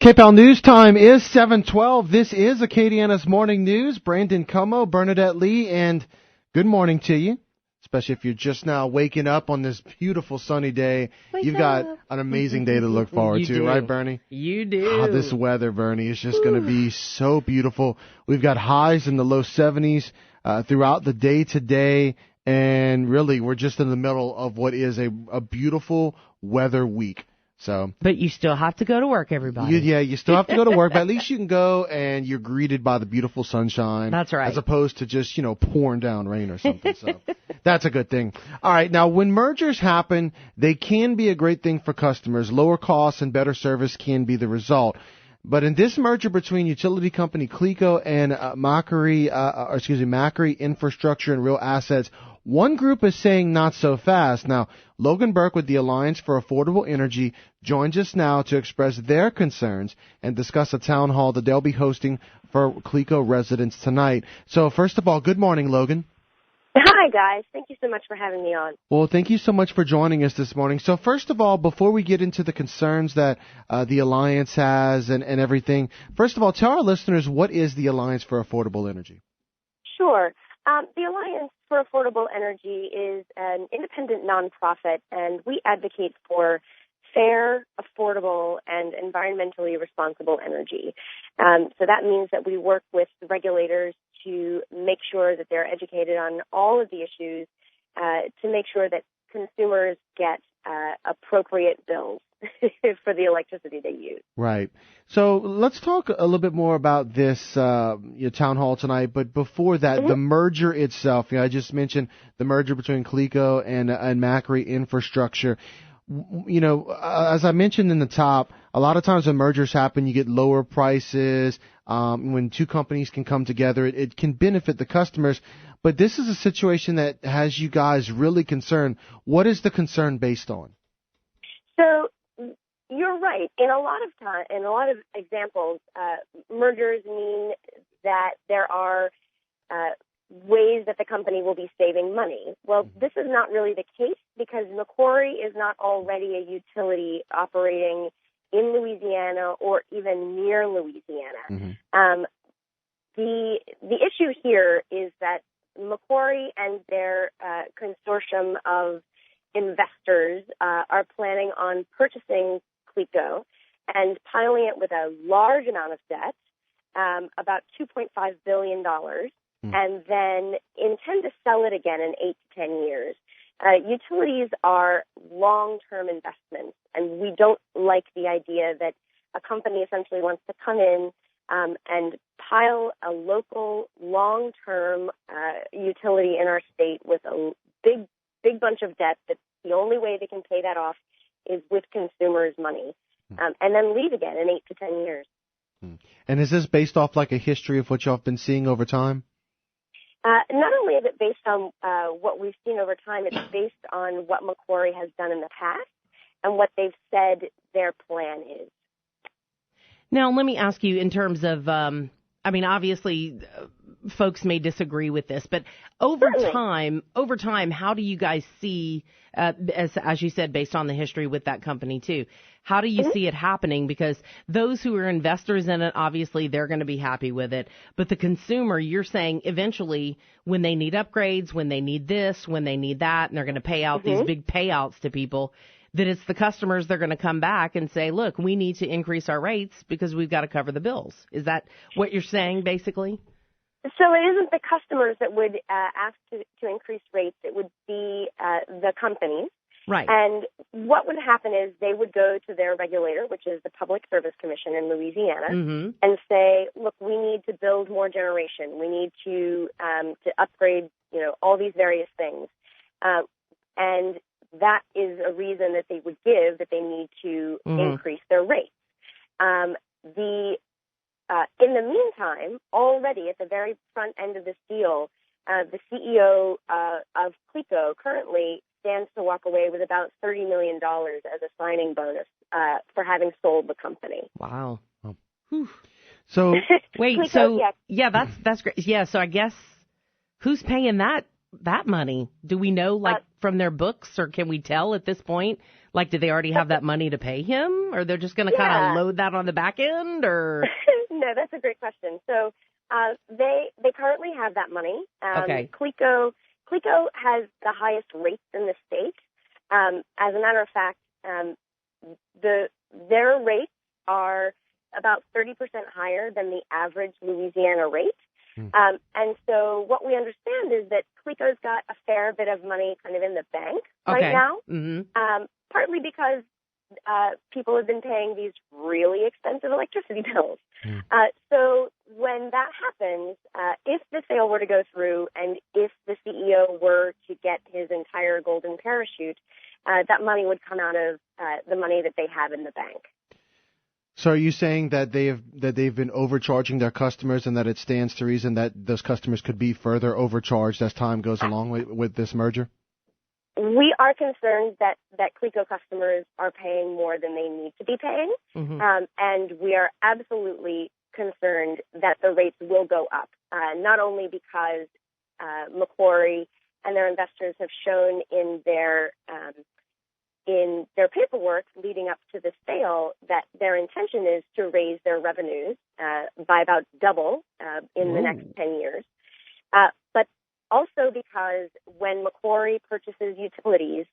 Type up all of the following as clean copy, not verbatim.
KPEL News Time is 7:12. This is Acadiana's Morning News. Brandon Como, Bernadette Lee, and good morning to you, especially if you're just now waking up on this beautiful sunny day. You've got an amazing day to look forward to, right, Bernie? You do. This weather, Bernie, is just going to be so beautiful. We've got highs in the low 70s throughout the day today, and really we're just in the middle of what is a beautiful weather week. But you still have to go to work, everybody. You still have to go to work, but at least you can go and you're greeted by the beautiful sunshine. That's right. As opposed to just, pouring down rain or something. So that's a good thing. All right. Now, when mergers happen, they can be a great thing for customers. Lower costs and better service can be the result. But in this merger between utility company CLECO and Macquarie Infrastructure and Real Assets, one group is saying not so fast. Now, Logan Burke with the Alliance for Affordable Energy joins us now to express their concerns and discuss a town hall that they'll be hosting for CLECO residents tonight. So, first of all, good morning, Logan. Hi, guys. Thank you so much for having me on. Well, thank you so much for joining us this morning. So, first of all, before we get into the concerns that the Alliance has and everything, first of all, tell our listeners, what is the Alliance for Affordable Energy? Sure. The Alliance for Affordable Energy is an independent nonprofit, and we advocate for fair, affordable, and environmentally responsible energy. So that means that we work with the regulators to make sure that they're educated on all of the issues, to make sure that consumers get appropriate bills for the electricity they use. Right. So let's talk a little bit more about this your town hall tonight. But before that, the merger itself. I just mentioned the merger between CLECO and Macquarie Infrastructure. As I mentioned in the top, a lot of times when mergers happen, you get lower prices. When two companies can come together, it can benefit the customers. But this is a situation that has you guys really concerned. What is the concern based on? So you're right. In a lot of examples, mergers mean that there are ways that the company will be saving money. Well, this is not really the case because Macquarie is not already a utility operating in Louisiana or even near Louisiana. The issue here is that Macquarie and their consortium of investors are planning on purchasing CLECO and piling it with a large amount of debt, about $2.5 billion, and then intend to sell it again in 8 to 10 years. Utilities are long-term investments, and we don't like the idea that a company essentially wants to come in and pile a local long-term utility in our state with a big bunch of debt that the only way they can pay that off is with consumers' money, and then leave again in 8 to 10 years. And is this based off like a history of what y'all have been seeing over time? Not only is it based on what we've seen over time, it's based on what Macquarie has done in the past and what they've said their plan is. Now, let me ask you in terms of, obviously, folks may disagree with this, but over time, how do you guys see, as you said, based on the history with that company too, how do you see it happening? Because those who are investors in it, obviously, they're going to be happy with it. But the consumer, you're saying eventually when they need upgrades, when they need this, when they need that, and they're going to pay out these big payouts to people, that it's the customers they're going to come back and say, look, we need to increase our rates because we've got to cover the bills. Is that what you're saying, basically? So it isn't the customers that would ask to increase rates. It would be the companies. Right. And what would happen is they would go to their regulator, which is the Public Service Commission in Louisiana, and say, look, we need to build more generation. We need to upgrade, all these various things. And that is a reason that they would give that they need to increase their rates. In the meantime, already at the very front end of this deal, the CEO of CLECO currently stands to walk away with about $30 million as a signing bonus for having sold the company. Wow. So wait, CLECO, so that's great. Yeah, so I guess who's paying that money? Do we know, from their books, or can we tell at this point? Like, did they already have that money to pay him, or they're just going to kind of load that on the back end, or? No, that's a great question. So they currently have that money. Okay. CLECO has the highest rates in the state. As a matter of fact, their rates are about 30% higher than the average Louisiana rate. And so what we understand is that CLECO's got a fair bit of money kind of in the bank right now, partly because people have been paying these really expensive electricity bills. So when that happens, if the sale were to go through and if the CEO were to get his entire golden parachute, that money would come out of the money that they have in the bank. So are you saying that they've been overcharging their customers, and that it stands to reason that those customers could be further overcharged as time goes along with this merger? We are concerned that CLECO customers are paying more than they need to be paying, and we are absolutely concerned that the rates will go up, not only because Macquarie and their investors have shown in their paperwork leading up to the sale that their intention is to raise their revenues by about double in the next 10 years. But also because when Macquarie purchases utilities,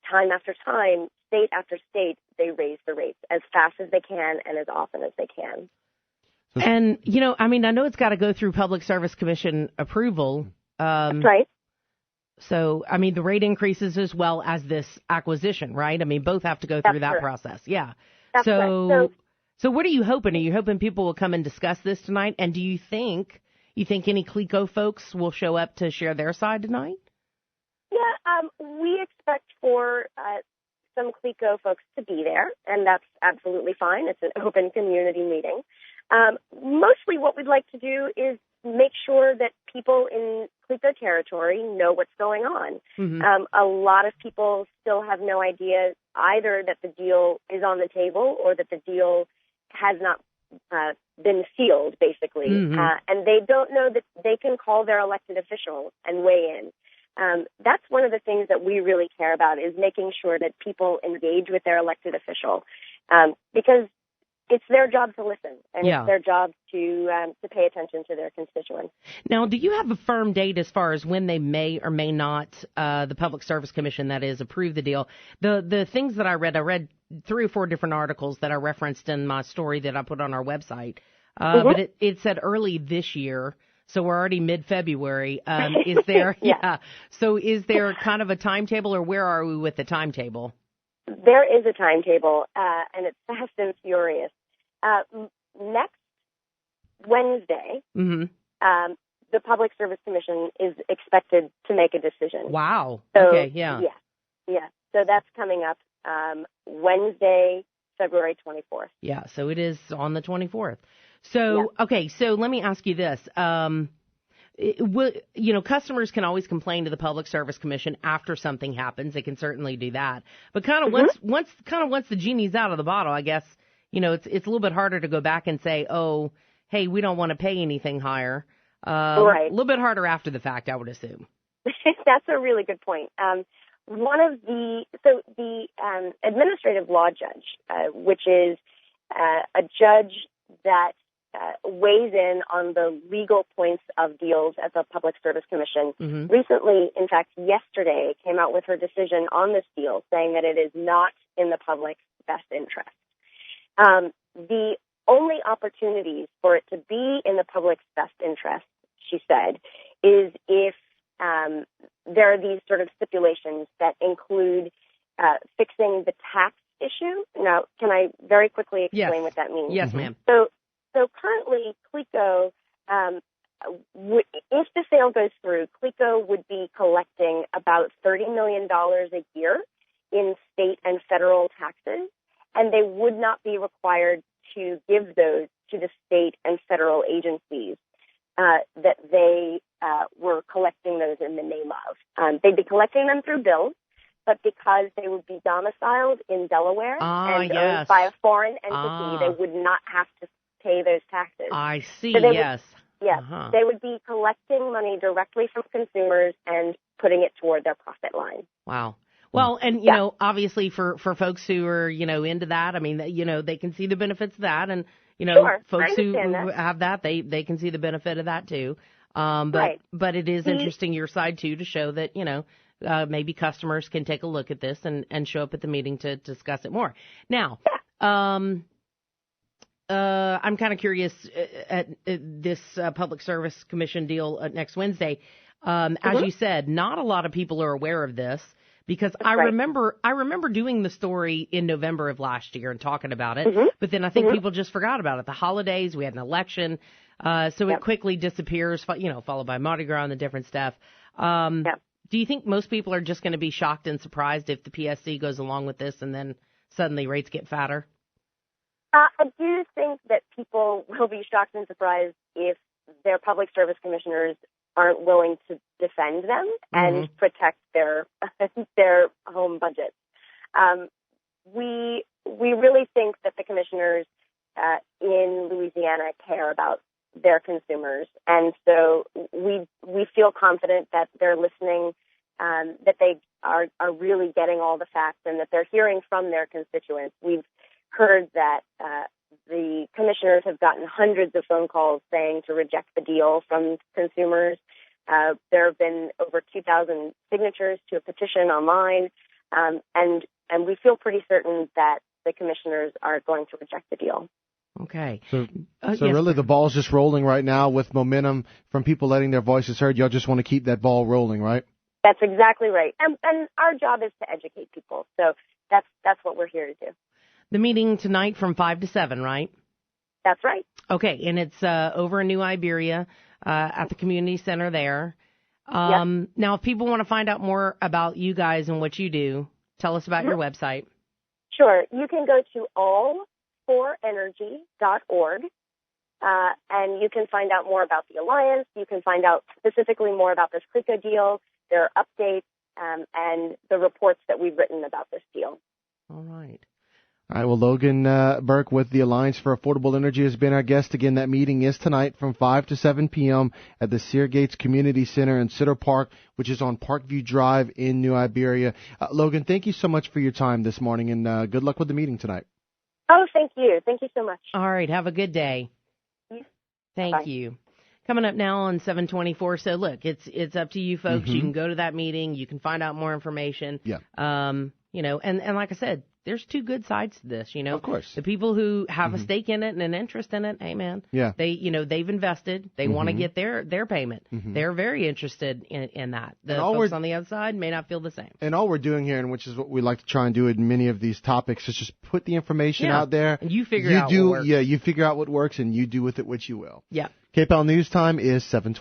time after time, state after state, they raise the rates as fast as they can and as often as they can. And, I know it's got to go through Public Service Commission approval. That's right. So, the rate increases as well as this acquisition, right? Both have to go through that process. Yeah. That's right. So what are you hoping? Are you hoping people will come and discuss this tonight? And do you think any CLECO folks will show up to share their side tonight? Yeah, we expect for some CLECO folks to be there, and that's absolutely fine. It's an open community meeting. Mostly what we'd like to do is make sure that people in CLECO territory know what's going on. A lot of people still have no idea either that the deal is on the table or that the deal has not been sealed, basically. And they don't know that they can call their elected officials and weigh in. That's one of the things that we really care about, is making sure that people engage with their elected official, because it's their job to listen, and it's their job to pay attention to their constituents. Now, do you have a firm date as far as when they may or may not, the Public Service Commission, that is, approve the deal? The things that I read 3 or 4 different articles that I referenced in my story that I put on our website, but it said early this year. So we're already mid-February. Is there, So is there kind of a timetable, or where are we with the timetable? There is a timetable, and it's fast and furious. Next Wednesday, the Public Service Commission is expected to make a decision. Wow. So, okay, yeah. Yeah. So that's coming up Wednesday, February 24th. Yeah, so it is on the 24th. So, okay, so let me ask you this. Customers can always complain to the Public Service Commission after something happens. They can certainly do that. But kind of once the genie's out of the bottle, I guess, it's a little bit harder to go back and say, oh, hey, we don't want to pay anything higher. Right. A little bit harder after the fact, I would assume. That's a really good point. The administrative law judge, which is a judge that weighs in on the legal points of deals at the Public Service Commission. Recently, in fact, yesterday, came out with her decision on this deal, saying that it is not in the public's best interest. The only opportunities for it to be in the public's best interest, she said, is if there are these sort of stipulations that include fixing the tax issue. Now, can I very quickly explain what that means? Yes, ma'am. So currently, CLECO, if the sale goes through, CLECO would be collecting about $30 million a year in state and federal taxes, and they would not be required to give those to the state and federal agencies that they were collecting those in the name of. They'd be collecting them through bills, but because they would be domiciled in Delaware and owned by a foreign entity, they would not have to pay those taxes. I see, so they would be collecting money directly from consumers and putting it toward their profit line. Wow. Well, and, you know, obviously for folks who are, you know, into that, I mean, you know, they can see the benefits of that. And, you know, folks who have that, they can see the benefit of that too. But it is interesting your side too, to show that, you know, maybe customers can take a look at this and show up at the meeting to discuss it more. Now, I'm kind of curious at this Public Service Commission deal next Wednesday. As you said, not a lot of people are aware of this because I remember doing the story in November of last year and talking about it, but then I think people just forgot about it. The holidays, we had an election, so it quickly disappears, you know, followed by Mardi Gras and the different stuff. Do you think most people are just going to be shocked and surprised if the PSC goes along with this and then suddenly rates get fatter? I do think that people will be shocked and surprised if their public service commissioners aren't willing to defend them and protect their home budgets. We really think that the commissioners in Louisiana care about their consumers, and so we feel confident that they're listening, that they are really getting all the facts, and that they're hearing from their constituents. We've heard that the commissioners have gotten hundreds of phone calls saying to reject the deal from consumers. There have been over 2,000 signatures to a petition online, and we feel pretty certain that the commissioners are going to reject the deal. Okay. So really the ball's just rolling right now with momentum from people letting their voices heard. Y'all just want to keep that ball rolling, right? That's exactly right. And our job is to educate people. So that's what we're here to do. The meeting tonight from 5 to 7, right? That's right. Okay, and it's over in New Iberia at the community center there. Now, if people want to find out more about you guys and what you do, tell us about your website. Sure. You can go to all4energy.org, and you can find out more about the Alliance. You can find out specifically more about this CLECO deal, their updates, and the reports that we've written about this deal. All right. All right, well, Logan Burke with the Alliance for Affordable Energy has been our guest. Again, that meeting is tonight from 5 to 7 p.m. at the Sear Gates Community Center in Cedar Park, which is on Parkview Drive in New Iberia. Logan, thank you so much for your time this morning, and good luck with the meeting tonight. Oh, thank you. Thank you so much. All right, have a good day. Thank you. Coming up now on 724. So, look, it's up to you folks. You can go to that meeting. You can find out more information. Yeah. You know, and like I said, there's two good sides to this, you know. Of course. The people who have a stake in it and an interest in it, hey, man. Yeah. They've invested. They want to get their payment. They're very interested in that. The folks on the outside may not feel the same. And all we're doing here, and which is what we like to try and do in many of these topics, is just put the information out there. And you figure out what works. Yeah, you figure out what works, and you do with it what you will. Yeah. KPEL News Time is 7:20.